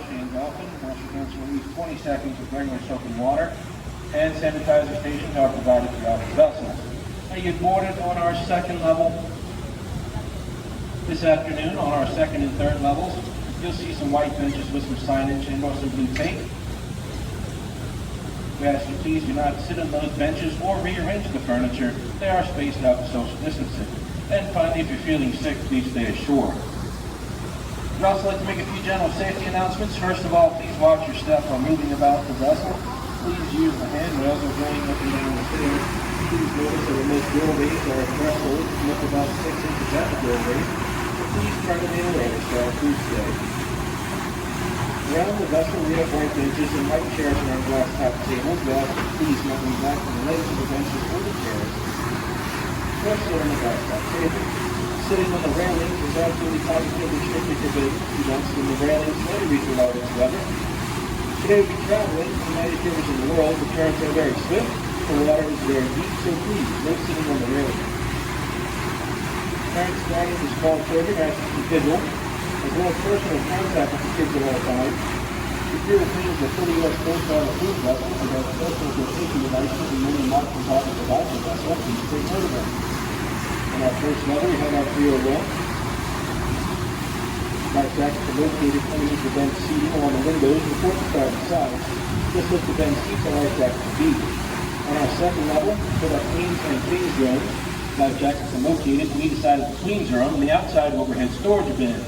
hands often. Wash your hands for at least 20 seconds with regular soap and water. Hand sanitizer stations are provided throughout the vessel. Now you've boarded on our second level. This afternoon on our second and third levels, you'll see some white benches with some signage and also blue tape. We ask you please do not sit on those benches or rearrange the furniture. They are spaced out for social distancing. And finally, if you're feeling sick, please stay ashore. We'd also like to make a few general safety announcements. First of all, please watch your step while moving about the vessel. Please use the handrails or going up and down the stairs. Please notice that most doorways are threshold up about 6 inches at the doorway. Please try to nail those for our food stay. Around the vessel, we have white benches and white chairs around glass top tables. We ask you please not lean back from the legs of the benches or the chairs. Or sit on the glass top table. Sitting on the railings is absolutely positively strictly forbidden. You don't sit on the railings or the reach allowed whatsoever. Today we'll be traveling to the United Rivers in the world. The currents are very swift. The water is very deep, so please, no sitting on the railing. Parents guarding the small children ask you to vigil, as well as personal contact with the kids at all times. The Creole Queen is a fully U.S. Coast Guard approved vessel and has personal safety devices and many marked compartments about the vessel. Please take note of them. On our first level, we have our Creole Queen. Life jackets are located underneath the bench seating along the windows and the port starboard sides. Just lift the bench seats and life jackets to be. On our second level, for our Queens and Queens rooms, life jackets are located on either side of the Queens room and the outside overhead storage bins.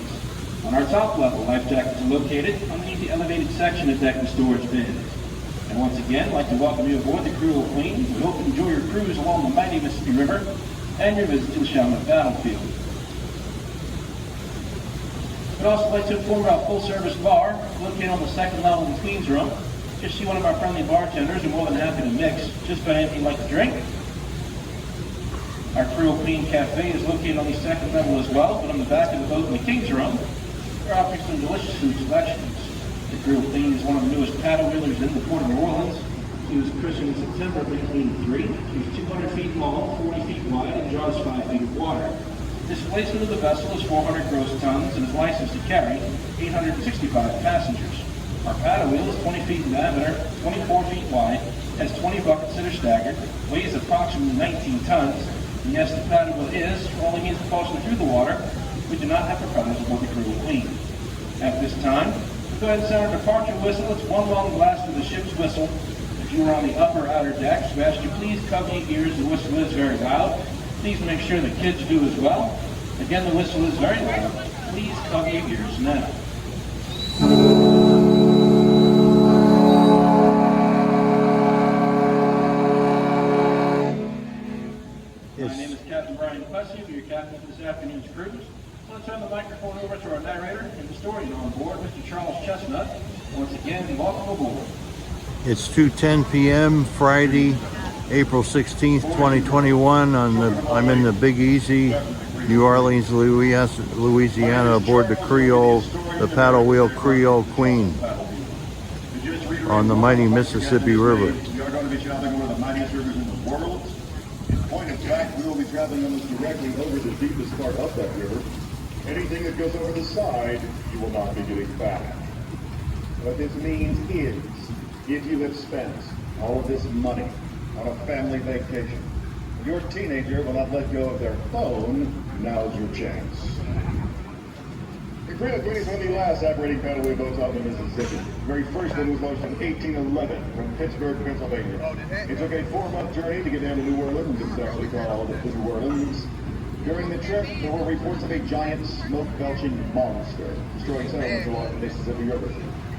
On our top level, life jackets are located underneath the elevated section of deck and storage bins. And once again, I'd like to welcome you aboard the Creole Queen. We hope you enjoy your cruise along the mighty Mississippi River and your visit to the Chalmette battlefield. We'd also like to inform about full-service bar located on the second level of the Queen's room. Just see one of our friendly bartenders. We're more than happy to mix just about anything you'd like to drink. Our Creole Queen Cafe is located on the second level as well, but on the back of the boat in the King's room, we're offering some delicious food selections. The Creole Queen is one of the newest paddle wheelers in the Port of New Orleans. She was christened in September of 1983. She's 200 feet long, 40 feet wide, and draws 5 feet of water. Displacement of the vessel is 400 gross tons and is licensed to carry 865 passengers. Our paddle wheel is 20 feet in diameter, 24 feet wide, has 20 buckets that are staggered, weighs approximately 19 tons, and yes, the paddle wheel is only means propulsion through the water. We do not have propellers aboard the Creole Queen. At this time, go ahead and sound our departure whistle. It's one long blast of the ship's whistle. If you are on the upper outer decks, we ask you please cover your ears. The whistle is very loud. Please make sure the kids do as well. Again, the whistle is very loud. Please cover your ears now. My name is Captain Brian Plessy, your captain for this afternoon's cruise. I want to turn the microphone over to our narrator and historian on board, Mr. Charles Chestnut. Once again, welcome aboard. It's 2:10 p.m. Friday, April 16th, 2021. I'm in the Big Easy, New Orleans, Louisiana, aboard the paddle wheel Creole Queen on the mighty Mississippi River. We are going to be traveling one of the mightiest rivers in the world. In point of fact, we will be traveling almost directly over the deepest part of that river. Anything that goes over the side, you will not be getting back. What this means is, if you have spent all of this money on a family vacation, your teenager will not let go of their phone, now's your chance. The Creole Queen is one of the last operating paddle wheel boats out in Mississippi. The very first one was launched in 1811 from Pittsburgh, Pennsylvania. It took a 4-month journey to get down to New Orleans. It's actually called New Orleans. During the trip, there were reports of a giant smoke-belching monster destroying settlements along the Mississippi River.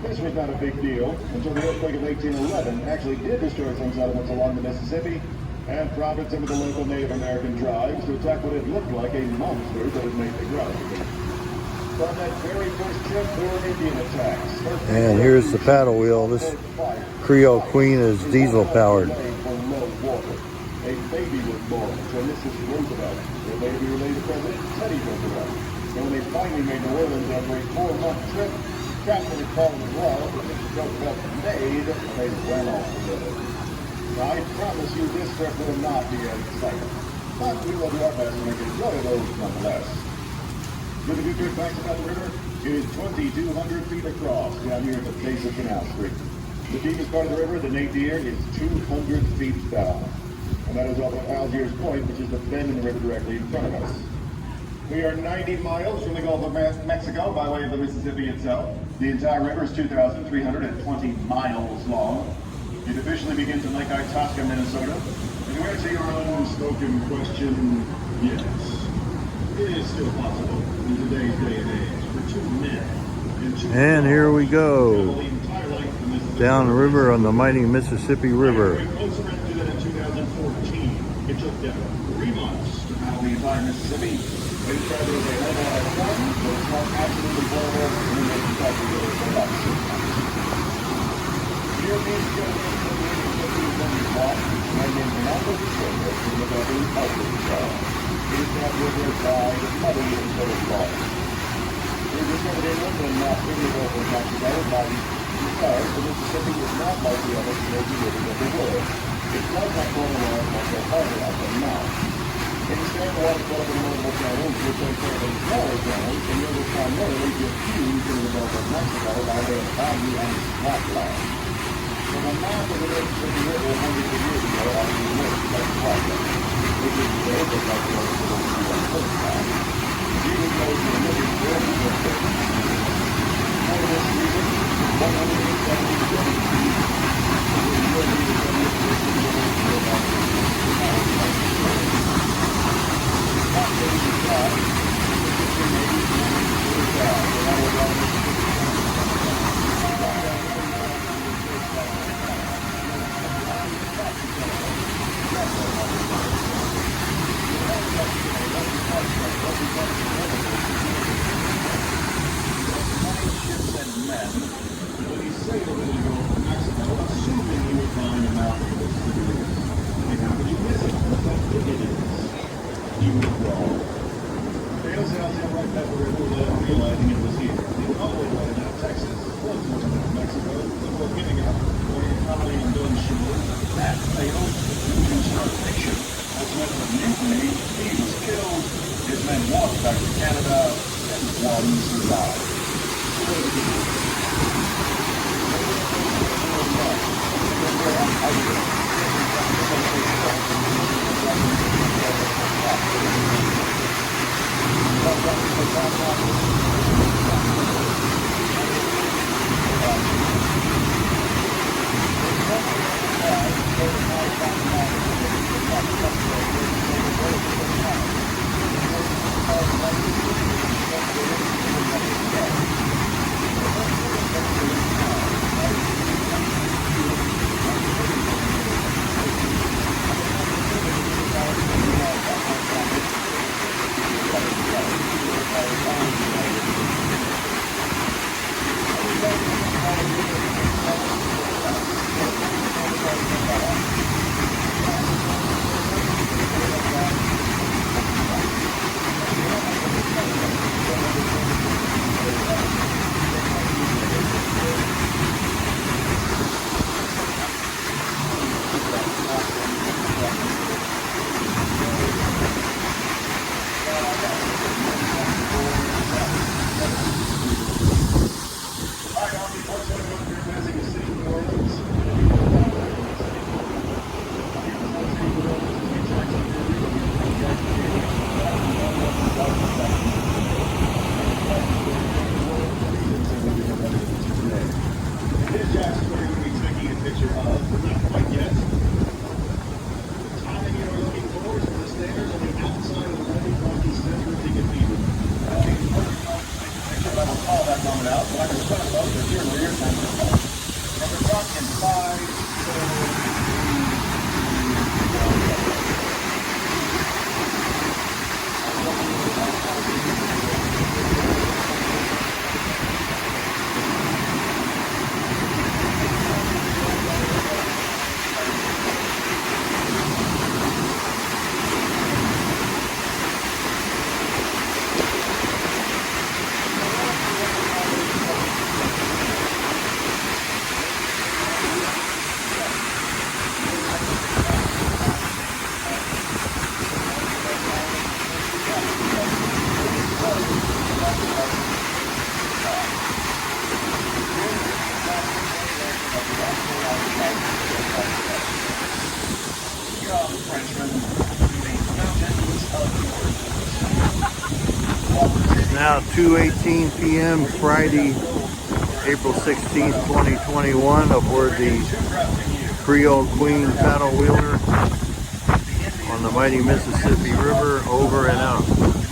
This was not a big deal until the earthquake of 1811 actually did destroy some settlements along the Mississippi and prompted some of the local Native American tribes to attack what had looked like a monster that had made the ground. From that very first trip, there were Indian attacks. And here's the paddle wheel. This Creole Queen is diesel powered. A baby was born to Mrs. Roosevelt. The baby related to President Teddy Roosevelt. And when they finally made New Orleans after a 4-month trip, Captain had called it well, but Mrs. Roosevelt made, they went off with it. Now, I promise you this trip will not be as exciting. But we will do our best to make it enjoyable nonetheless. With a few quick facts about the river, it is 2,200 feet across down here at the base of Canal Street. The deepest part of the river, the Napier, is 200 feet down. And that is off of Algiers Point, which is the bend in the river directly in front of us. We are 90 miles from the Gulf of Mexico by way of the Mississippi itself. The entire river is 2,320 miles long. It officially begins in Lake Itasca, Minnesota. And to answer your unspoken question, yes, it is still possible in today's day and age for two men And here we go. Down the river on the mighty Mississippi River. Closer into that in 2014. It took them 3 months to paddle the entire Mississippi. They started with a whole lot of fun, so it's not absolutely horrible, and then they decided to go for about 6 months. European skeleton of the Mississippi is on the block, and in Fernando de Silva in the Beverly Outlet Star. It is that river by the mother of the stars. It was discovered in England not 50 over Mexico by because the Mississippi is not like the other major rivers of the world. It does not go along like the harbor out there now. Instead, the water flows in multiple channels, which are fairly smaller channels, and rivers primarily diffuse in the Gulf of Mexico by way of Bayou and Flatland. From a map of the Mississippi River hundreds of years ago, I was immersed by the project, which is the open like the ocean of the U.S. Coast Line. Even though the living world is open. For this reason, 177 feet will be the Mississippi River to about 6 miles. Not getting the shot, the Navy is moving to the south, and I will run this ships and men when he sailed into the Gulf of Mexico, assuming he would find a mouth of the Mississippi River. And how could you miss it? Look how big it is. He was wrong. Fail sails in right past the river without realizing it was here. He always wanted out Texas, close to Mexico, before giving up, or economy and done shores. That failed. You start fiction. As much as mutiny, he was killed. His men walked back to Canada, and one survived. Now 2:18 p.m. Friday, April 16th, 2021, aboard the Creole Queen paddle wheeler on the mighty Mississippi River. Over and out.